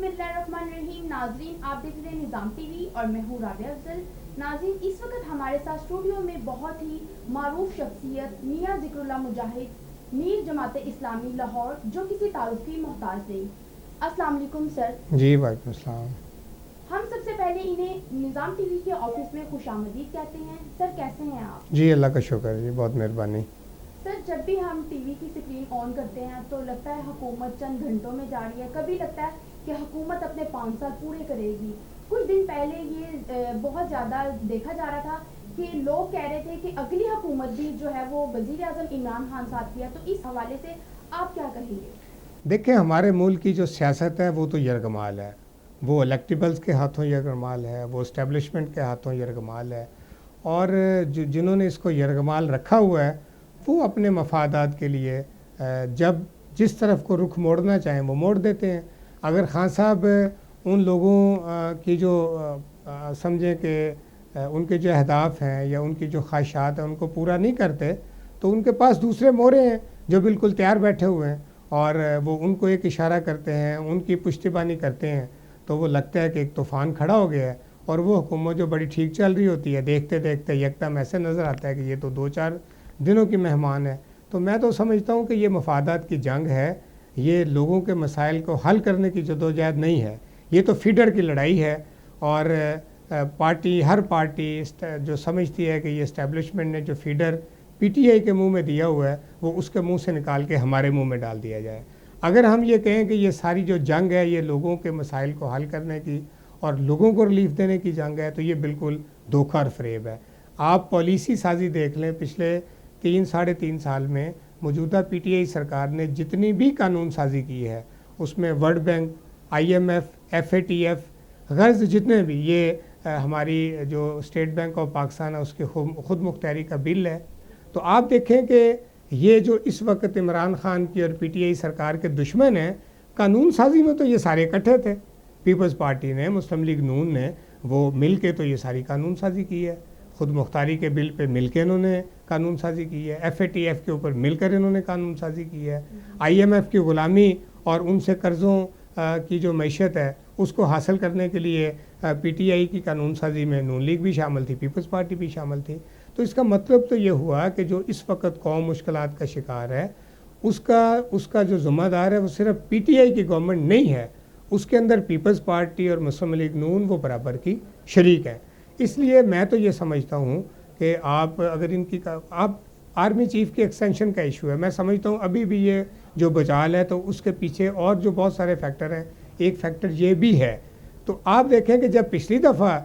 بسم اللہ الرحمن الرحیم. ناظرین, آپ دیکھ رہے ہیں نظام ٹی وی اور میں ہوں رابعہ افضل. ناظرین, اس وقت ہمارے ساتھ اسٹوڈیو میں بہت ہی معروف شخصیت میاں ذکر اللہ مجاہد میر جماعت اسلامی لاہور, جو کسی تعارف کی محتاج نہیں. السلام علیکم سر. جی وعلیکم السلام. ہم سب سے پہلے انہیں نظام ٹی وی کے آفس میں خوش آمدید کہتے ہیں. سر کیسے ہیں آپ؟ جی اللہ کا شکر ہے جی, بہت مہربانی. سر, جب بھی ہم ٹی وی کی اسکرین آن کرتے ہیں تو لگتا ہے حکومت چند گھنٹوں میں جا رہی ہے, کبھی لگتا ہے کہ حکومت اپنے 5 سال پورے کرے گی. کچھ دن پہلے یہ بہت زیادہ دیکھا جا رہا تھا کہ لوگ کہہ رہے تھے کہ اگلی حکومت بھی جو ہے وہ وزیر اعظم عمران خان صاحب کی ہے, تو اس حوالے سے آپ کیا کہیں گے؟ دیکھیں, ہمارے ملک کی جو سیاست ہے وہ تو یرغمال ہے. وہ الیکٹیبلز کے ہاتھوں یرغمال ہے, وہ اسٹیبلشمنٹ کے ہاتھوں یرغمال ہے, اور جنہوں نے اس کو یرغمال رکھا ہوا ہے وہ اپنے مفادات کے لیے جب جس طرف کو رخ موڑنا چاہیں وہ موڑ دیتے ہیں. اگر خان صاحب ان لوگوں کی جو سمجھیں کہ ان کے جو اہداف ہیں یا ان کی جو خواہشات ہیں ان کو پورا نہیں کرتے, تو ان کے پاس دوسرے مورے ہیں جو بالکل تیار بیٹھے ہوئے ہیں, اور وہ ان کو ایک اشارہ کرتے ہیں, ان کی پشتیبانی کرتے ہیں, تو وہ لگتا ہے کہ ایک طوفان کھڑا ہو گیا ہے. اور وہ حکومت جو بڑی ٹھیک چل رہی ہوتی ہے, دیکھتے دیکھتے یکدم ایسے نظر آتا ہے کہ یہ تو 2-4 دنوں کی مہمان ہے. تو میں تو سمجھتا ہوں کہ یہ مفادات کی جنگ ہے, یہ لوگوں کے مسائل کو حل کرنے کی جدوجہد نہیں ہے, یہ تو فیڈر کی لڑائی ہے. اور ہر پارٹی جو سمجھتی ہے کہ یہ اسٹیبلشمنٹ نے جو فیڈر پی ٹی آئی کے منہ میں دیا ہوا ہے وہ اس کے منہ سے نکال کے ہمارے منہ میں ڈال دیا جائے. اگر ہم یہ کہیں کہ یہ ساری جو جنگ ہے یہ لوگوں کے مسائل کو حل کرنے کی اور لوگوں کو ریلیف دینے کی جنگ ہے, تو یہ بالکل دھوکہ اور فریب ہے. آپ پالیسی سازی دیکھ لیں, پچھلے 3-3.5 سال میں موجودہ پی ٹی آئی سرکار نے جتنی بھی قانون سازی کی ہے اس میں World Bank, I M F, F A T F, غرض جتنے بھی, یہ ہماری جو اسٹیٹ بینک آف پاکستان ہے اس کی خود مختاری کا بل ہے. تو آپ دیکھیں کہ یہ جو اس وقت عمران خان کی اور پی ٹی آئی سرکار کے دشمن ہیں, قانون سازی میں تو یہ سارے اکٹھے تھے. پیپلز پارٹی نے, مسلم لیگ نون نے, وہ مل کے تو یہ ساری قانون سازی کی ہے. خود مختاری کے بل پہ مل کے انہوں نے قانون سازی کی ہے, ایف اے ٹی ایف کے اوپر مل کر انہوں نے قانون سازی کی ہے, آئی ایم ایف کی غلامی اور ان سے قرضوں کی جو معیشت ہے اس کو حاصل کرنے کے لیے پی ٹی آئی کی قانون سازی میں نون لیگ بھی شامل تھی, پیپلز پارٹی بھی شامل تھی. تو اس کا مطلب تو یہ ہوا کہ جو اس وقت قوم مشکلات کا شکار ہے اس کا جو ذمہ دار ہے وہ صرف پی ٹی آئی کی گورنمنٹ نہیں ہے, اس کے اندر پیپلز پارٹی اور مسلم لیگ نون وہ برابر کی شریک ہیں. اس لیے میں تو یہ سمجھتا ہوں کہ آپ اگر ان کی آپ آرمی چیف کی ایکسٹینشن کا ایشو ہے, میں سمجھتا ہوں ابھی بھی یہ جو بچال ہے تو اس کے پیچھے اور جو بہت سارے فیکٹر ہیں, ایک فیکٹر یہ بھی ہے. تو آپ دیکھیں کہ جب پچھلی دفعہ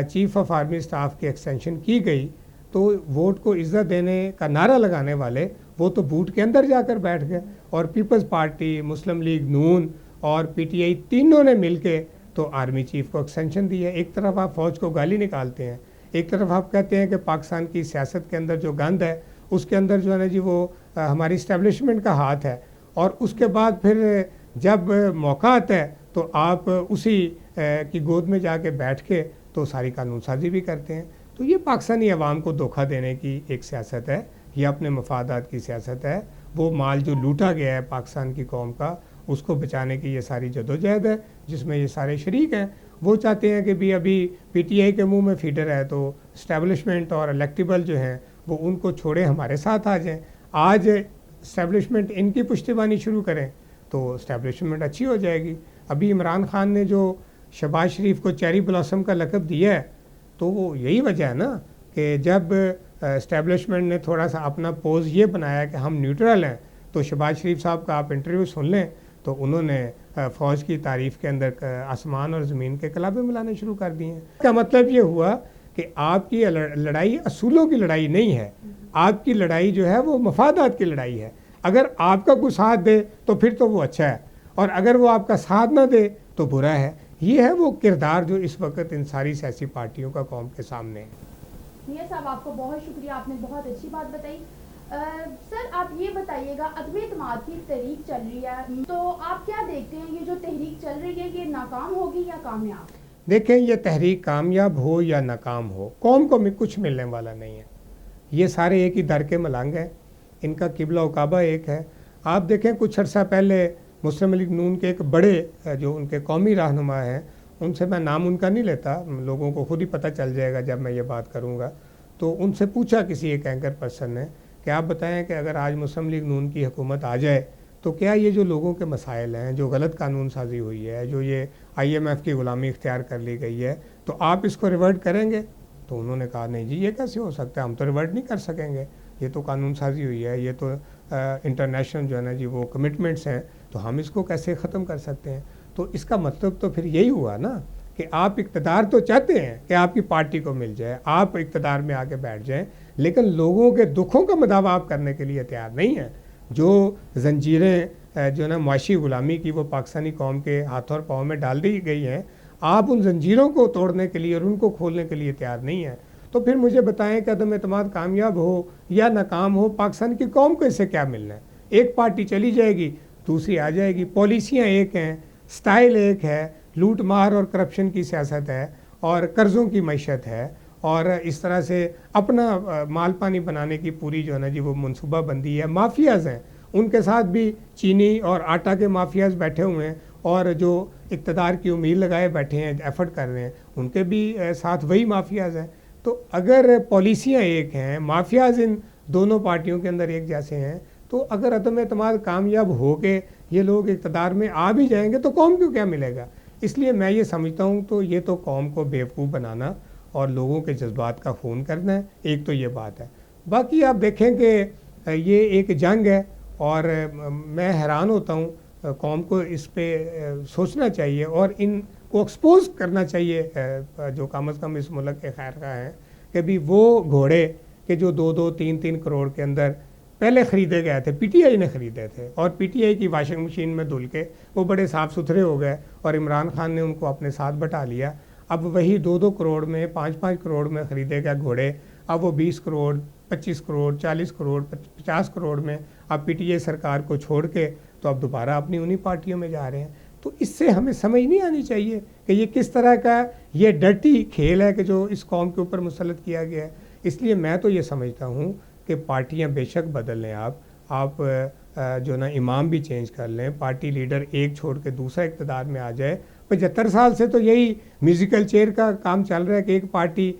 چیف آف آرمی اسٹاف کی ایکسٹینشن کی گئی تو ووٹ کو عزت دینے کا نعرہ لگانے والے وہ تو بوٹ کے اندر جا کر بیٹھ گئے, اور پیپلز پارٹی, مسلم لیگ نون اور پی ٹی آئی تینوں نے مل کے تو آرمی چیف کو ایکسٹینشن دی ہے. ایک طرف آپ فوج کو گالی نکالتے ہیں, ایک طرف آپ کہتے ہیں کہ پاکستان کی سیاست کے اندر جو گند ہے اس کے اندر جو ہے نا جی وہ ہماری اسٹیبلشمنٹ کا ہاتھ ہے, اور اس کے بعد پھر جب موقع آتا ہے تو آپ اسی کی گود میں جا کے بیٹھ کے تو ساری قانون سازی بھی کرتے ہیں. تو یہ پاکستانی عوام کو دھوکہ دینے کی ایک سیاست ہے, یہ اپنے مفادات کی سیاست ہے. وہ مال جو لوٹا گیا ہے پاکستان کی قوم کا اس کو بچانے کی یہ ساری جدوجہد ہے جس میں یہ سارے شریک ہیں. وہ چاہتے ہیں کہ بھی ابھی پی ٹی آئی کے منہ میں فیڈر ہے تو اسٹیبلشمنٹ اور الیکٹیبل جو ہیں وہ ان کو چھوڑے ہمارے ساتھ آ جائیں. آج اسٹیبلشمنٹ ان کی پشتیبانی شروع کریں تو اسٹیبلشمنٹ اچھی ہو جائے گی. ابھی عمران خان نے جو شہباز شریف کو چیری بلاسم کا لقب دیا ہے تو وہ یہی وجہ ہے نا کہ جب اسٹیبلشمنٹ نے تھوڑا سا اپنا پوز یہ بنایا کہ ہم نیوٹرل ہیں, تو شہباز شریف صاحب کا آپ انٹرویو سن لیں تو انہوں نے فوج کی تعریف کے اندر آسمان اور زمین کے کلابے ملانے شروع کر دیے ہیں. اس کا مطلب یہ ہوا کہ آپ کی لڑائی اصولوں کی لڑائی نہیں ہے, آپ کی لڑائی جو ہے وہ مفادات کی لڑائی ہے. اگر آپ کا کوئی ساتھ دے تو پھر تو وہ اچھا ہے, اور اگر وہ آپ کا ساتھ نہ دے تو برا ہے. یہ ہے وہ کردار جو اس وقت ان ساری سیاسی پارٹیوں کا قوم کے سامنے ہے. میاں صاحب آپ کو بہت شکریہ, آپ نے بہت اچھی بات بتائی. سر آپ یہ بتائیے گا, عدم اعتماد کی تحریک چل رہی ہے, تو آپ کیا دیکھتے ہیں یہ جو تحریک چل رہی ہے یہ ناکام ہوگی یا کامیاب؟ دیکھیں, یہ تحریک کامیاب ہو یا ناکام ہو قوم کو کچھ ملنے والا نہیں ہے. یہ سارے ایک ہی در کے ملنگ ہیں, ان کا قبلہ و کعبہ ایک ہے. آپ دیکھیں کچھ عرصہ پہلے مسلم لیگ نون کے ایک بڑے جو ان کے قومی رہنما ہیں، ان سے میں نام ان کا نہیں لیتا، لوگوں کو خود ہی پتہ چل جائے گا جب میں یہ بات کروں گا، تو ان سے پوچھا کسی ایک اینکر پرسن نے کہ آپ بتائیں کہ اگر آج مسلم لیگ نون کی حکومت آ جائے تو کیا یہ جو لوگوں کے مسائل ہیں، جو غلط قانون سازی ہوئی ہے، جو یہ IMF کی غلامی اختیار کر لی گئی ہے، تو آپ اس کو ریورٹ کریں گے؟ تو انہوں نے کہا نہیں جی یہ کیسے ہو سکتا ہے، ہم تو ریورٹ نہیں کر سکیں گے، یہ تو قانون سازی ہوئی ہے، یہ تو انٹرنیشنل جو ہے نا جی وہ کمٹمنٹس ہیں، تو ہم اس کو کیسے ختم کر سکتے ہیں؟ تو اس کا مطلب تو پھر یہی ہوا نا کہ آپ اقتدار تو چاہتے ہیں کہ آپ کی پارٹی کو مل جائے، آپ اقتدار میں آ کے بیٹھ جائیں، لیکن لوگوں کے دکھوں کا مداوع آپ کرنے کے لیے تیار نہیں ہیں۔ جو زنجیریں جو نا معاشی غلامی کی وہ پاکستانی قوم کے ہاتھوں اور پاؤں میں ڈال دی گئی ہیں، آپ ان زنجیروں کو توڑنے کے لیے اور ان کو کھولنے کے لیے تیار نہیں ہیں۔ تو پھر مجھے بتائیں کہ عدم اعتماد کامیاب ہو یا ناکام ہو، پاکستان کی قوم کو اس سے کیا ملنا ہے؟ ایک پارٹی چلی جائے گی، دوسری آ جائے گی، پالیسیاں ایک ہیں، سٹائل ایک ہے، لوٹ مار اور کرپشن کی سیاست ہے اور قرضوں کی معیشت ہے، اور اس طرح سے اپنا مال پانی بنانے کی پوری جو ہے نا جی وہ منصوبہ بندی ہے۔ مافیاز ہیں، ان کے ساتھ بھی چینی اور آٹا کے مافیاز بیٹھے ہوئے ہیں، اور جو اقتدار کی امید لگائے بیٹھے ہیں، ایفرٹ کر رہے ہیں، ان کے بھی ساتھ وہی مافیاز ہیں۔ تو اگر پالیسیاں ایک ہیں، مافیاز ان دونوں پارٹیوں کے اندر ایک جیسے ہیں، تو اگر عدم اعتماد کامیاب ہو کے یہ لوگ اقتدار میں آ بھی جائیں گے تو قوم کو کیا ملے گا؟ اس لیے میں یہ سمجھتا ہوں تو یہ تو قوم کو بیوقوف بنانا اور لوگوں کے جذبات کا خون کرنا ہے، ایک تو یہ بات ہے۔ باقی آپ دیکھیں کہ یہ ایک جنگ ہے، اور میں حیران ہوتا ہوں، قوم کو اس پہ سوچنا چاہیے اور ان کو ایکسپوز کرنا چاہیے، جو کم از کم اس ملک کے خیر خواہ ہیں، کہ بھی وہ گھوڑے کہ جو 2-3 کروڑ کے اندر پہلے خریدے گئے تھے، پی ٹی آئی نے خریدے تھے، اور پی ٹی آئی کی واشنگ مشین میں دھل کے وہ بڑے صاف ستھرے ہو گئے اور عمران خان نے ان کو اپنے ساتھ بٹھا لیا۔ اب وہی 2 کروڑ میں 5 کروڑ میں خریدے گئے گھوڑے اب وہ 20 کروڑ 25 کروڑ 40 کروڑ 50 کروڑ میں اب پی ٹی آئی سرکار کو چھوڑ کے تو اب دوبارہ اپنی انہی پارٹیوں میں جا رہے ہیں۔ تو اس سے ہمیں سمجھ نہیں آنی چاہیے کہ یہ کس طرح کا یہ ڈرٹی کھیل ہے کہ جو اس قوم کے اوپر مسلط کیا گیا ہے۔ اس لیے میں تو یہ سمجھتا ہوں کہ پارٹیاں بے شک بدل لیں، آپ جو نا امام بھی چینج کر لیں، پارٹی لیڈر ایک چھوڑ کے دوسرا اقتدار میں آ جائے۔ 75 سال سے تو یہی میوزیکل چیئر کا کام چل رہا ہے کہ ایک پارٹی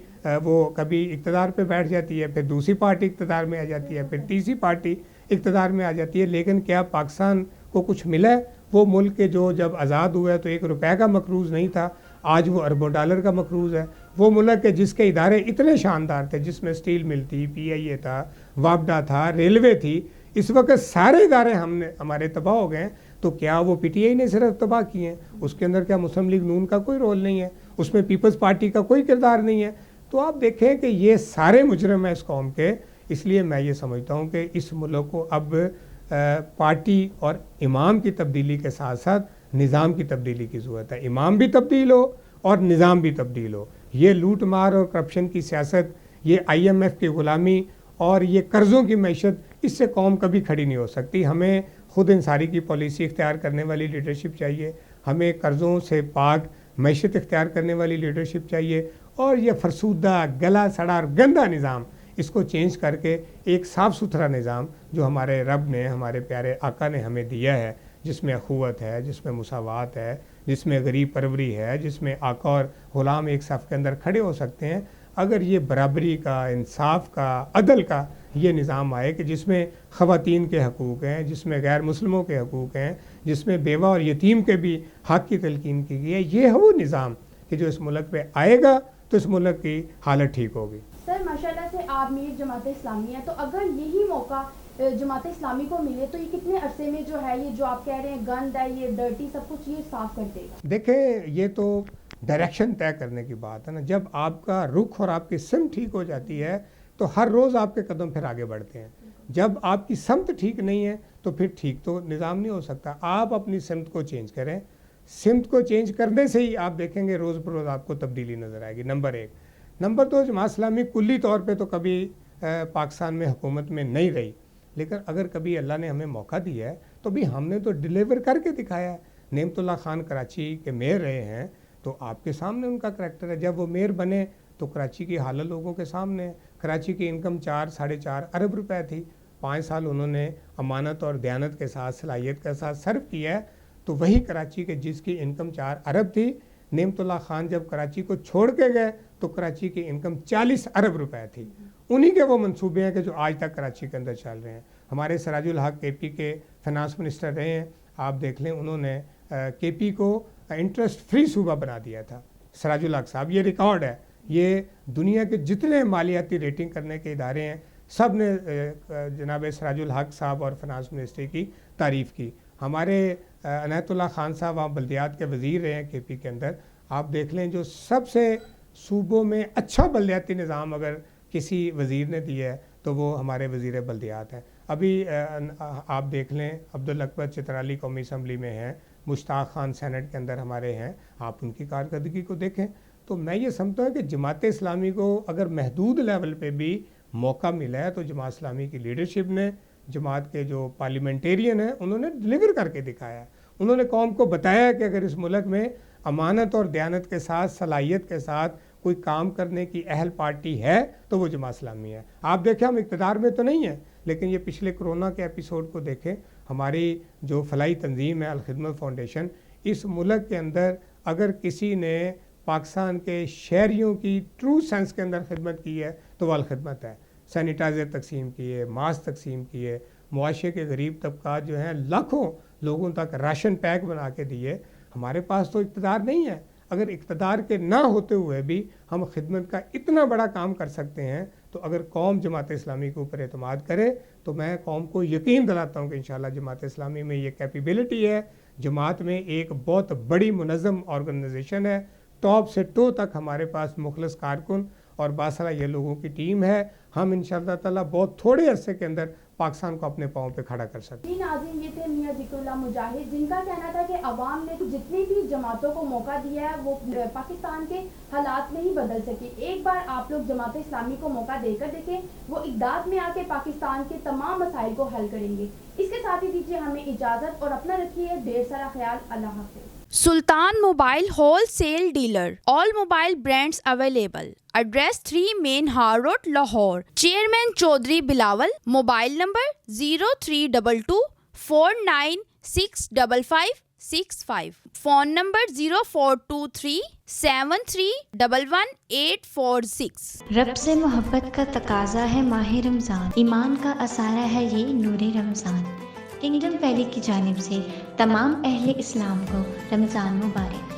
وہ کبھی اقتدار پہ بیٹھ جاتی ہے، پھر دوسری پارٹی اقتدار میں آ جاتی ہے، پھر تیسری پارٹی اقتدار میں آ جاتی ہے، لیکن کیا پاکستان کو کچھ ملا ہے؟ وہ ملک کے جو جب آزاد ہوا ہے تو 1 روپے کا مقروض نہیں تھا، آج وہ اربوں ڈالر کا مقروض ہے۔ وہ ملک ہے جس کے ادارے اتنے شاندار تھے، جس میں اسٹیل مل تھی، PIA تھا، وابڈا تھا، ریلوے تھی، اس وقت سارے ادارے ہمارے تباہ ہو گئے ہیں۔ تو کیا وہ پی ٹی آئی نے صرف تباہ کیے ہیں؟ اس کے اندر کیا مسلم لیگ نون کا کوئی رول نہیں ہے؟ اس میں پیپلز پارٹی کا کوئی کردار نہیں ہے؟ تو آپ دیکھیں کہ یہ سارے مجرم ہیں اس قوم کے۔ اس لیے میں یہ سمجھتا ہوں کہ اس ملک کو اب پارٹی اور امام کی تبدیلی کے ساتھ ساتھ نظام کی تبدیلی کی ضرورت ہے۔ امام بھی تبدیل ہو اور نظام بھی تبدیل ہو۔ یہ لوٹ مار اور کرپشن کی سیاست، یہ IMF کی غلامی اور یہ قرضوں کی معیشت، اس سے قوم کبھی کھڑی نہیں ہو سکتی۔ ہمیں خود انصاری کی پالیسی اختیار کرنے والی لیڈرشپ چاہیے، ہمیں قرضوں سے پاک معیشت اختیار کرنے والی لیڈرشپ چاہیے، اور یہ فرسودہ گلا سڑا اور گندا نظام اس کو چینج کر کے ایک صاف ستھرا نظام جو ہمارے رب نے، ہمارے پیارے آقا نے ہمیں دیا ہے، جس میں اخوت ہے، جس میں مساوات ہے، جس میں غریب پروری ہے، جس میں آقا اور غلام ایک صف کے اندر کھڑے ہو سکتے ہیں، اگر یہ برابری کا، انصاف کا، عدل کا یہ نظام آئے کہ جس میں خواتین کے حقوق ہیں، جس میں غیر مسلموں کے حقوق ہیں، جس میں بیوہ اور یتیم کے بھی حق کی تلقین کی گئی ہے، یہ ہے وہ نظام کہ جو اس ملک پہ آئے گا تو اس ملک کی حالت ٹھیک ہوگی۔ سر ماشاءاللہ سے آپ میر جماعت اسلامی ہے، تو اگر یہی موقع جماعت اسلامی کو ملے تو یہ کتنے عرصے میں جو ہے یہ جو آپ کہہ رہے ہیں گند ہے، یہ ڈرٹی سب کچھ یہ صاف کر دے گا؟ دیکھیں یہ تو ڈائریکشن طے کرنے کی بات ہے نا۔ جب آپ کا رخ اور آپ کی سمت ٹھیک ہو جاتی ہے تو ہر روز آپ کے قدم پھر آگے بڑھتے ہیں۔ جب آپ کی سمت ٹھیک نہیں ہے تو پھر ٹھیک تو نظام نہیں ہو سکتا۔ آپ اپنی سمت کو چینج کریں، سمت کو چینج کرنے سے ہی آپ دیکھیں گے روز بروز آپ کو تبدیلی نظر آئے گی۔ نمبر 1۔ نمبر 2، جماعت اسلامی کلی طور پہ تو کبھی پاکستان میں حکومت میں نہیں رہی، لیکن اگر کبھی اللہ نے ہمیں موقع دیا ہے تو بھی ہم نے تو ڈیلیور کر کے دکھایا ہے۔ نعمت اللہ خان کراچی کے میئر رہے ہیں تو آپ کے سامنے ان کا کریکٹر ہے۔ جب وہ میئر بنے تو کراچی کی حالت لوگوں کے سامنے ہے۔ کراچی کی انکم 4-4.5 ارب روپے تھی، 5 سال انہوں نے امانت اور دیانت کے ساتھ، صلاحیت کے ساتھ سرو کیا ہے، تو وہی کراچی کے جس کی انکم 4 ارب تھی، نعمت اللہ خان جب کراچی کو چھوڑ کے گئے تو کراچی کی انکم 40 ارب روپے تھی. انہی کے وہ منصوبے ہیں کہ جو آج تک کراچی کے اندر چل رہے ہیں. ہمارے سراج الحق کے پی کے فنانس منسٹر رہے ہیں، آپ دیکھ لیں انہوں نے کے پی کو انٹرسٹ فری صوبہ بنا دیا تھا. سراج الحق صاحب، یہ ریکارڈ ہے، یہ دنیا کے جتنے مالیاتی ریٹنگ کرنے کے ادارے ہیں سب نے جناب سراج الحق صاحب اور فنانس منسٹری کی تعریف کی. ہمارے عنایت اللہ خان صاحب وہاں بلدیات کے وزیر رہے ہیں کے پی کے اندر. آپ دیکھ لیں جو سب سے صوبوں میں اچھا بلدیاتی نظام اگر کسی وزیر نے دیا ہے تو وہ ہمارے وزیر بلدیات ہیں. ابھی آپ دیکھ لیں عبدالاکبر چترالی قومی اسمبلی میں ہیں، مشتاق خان سینٹ کے اندر ہمارے ہیں، آپ ان کی کارکردگی کو دیکھیں. تو میں یہ سمجھتا ہوں کہ جماعت اسلامی کو اگر محدود لیول پہ بھی موقع ملا ہے تو جماعت اسلامی کی لیڈرشپ نے، جماعت کے جو پارلیمنٹیرین ہیں انہوں نے ڈلیور کر کے دکھایا ہے. انہوں نے قوم کو بتایا کہ اگر اس ملک میں امانت اور دیانت کے ساتھ، صلاحیت کے ساتھ کوئی کام کرنے کی اہل پارٹی ہے تو وہ جماعت اسلامی ہے. آپ دیکھیں ہم اقتدار میں تو نہیں ہیں، لیکن یہ پچھلے کرونا کے ایپیسوڈ کو دیکھیں. ہماری جو فلاحی تنظیم ہے الخدمت فاؤنڈیشن، اس ملک کے اندر اگر کسی نے پاکستان کے شہریوں کی ٹرو سینس کے اندر خدمت کی ہے تو وہ الخدمت ہے. سینیٹائزر تقسیم کیے، ماسک تقسیم کیے، معاشرے کے غریب طبقات جو ہیں لاکھوں لوگوں تک راشن پیک بنا کے دیے. ہمارے پاس تو اقتدار نہیں ہے، اگر اقتدار کے نہ ہوتے ہوئے بھی ہم خدمت کا اتنا بڑا کام کر سکتے ہیں تو اگر قوم جماعت اسلامی کے اوپر اعتماد کرے تو میں قوم کو یقین دلاتا ہوں کہ انشاءاللہ جماعت اسلامی میں یہ کیپیبلٹی ہے. جماعت میں ایک بہت بڑی منظم آرگنائزیشن ہے، ٹاپ سے ٹو تک ہمارے پاس مخلص کارکن اور باصلاحیت لوگوں کی ٹیم ہے. ہم انشاءاللہ تعالیٰ بہت تھوڑے عرصے کے اندر پاکستان کو اپنے پاؤں پہ کھڑا کر سکتے ہیں. ناظرین، یہ تھے میاں ذکر اللہ مجاہد، جن کا کہنا تھا کہ عوام نے جتنی بھی جماعتوں کو موقع دیا ہے وہ پاکستان کے حالات نہیں بدل سکے. ایک بار آپ لوگ جماعت اسلامی کو موقع دے کر دیکھیں، وہ اقدام میں آ کے پاکستان کے تمام مسائل کو حل کریں گے. اس کے ساتھ ہی دیجیے ہمیں اجازت اور اپنا رکھیے ڈھیر سارا خیال. اللہ حافظ. Sultan Mobile Wholesale Dealer. All mobile brands available. Address 3 Main Har Road, Lahore. Chairman Chaudhry Bilawal. Mobile number 0322 49655565. Phone number 0423 7311 رب سے محبت کا تقاضا ہے ماہ رمضان، ایمان کا اثارہ ہے یہ نور رمضان. کنگڈم ویلی کی جانب سے تمام اہل اسلام کو رمضان مبارک.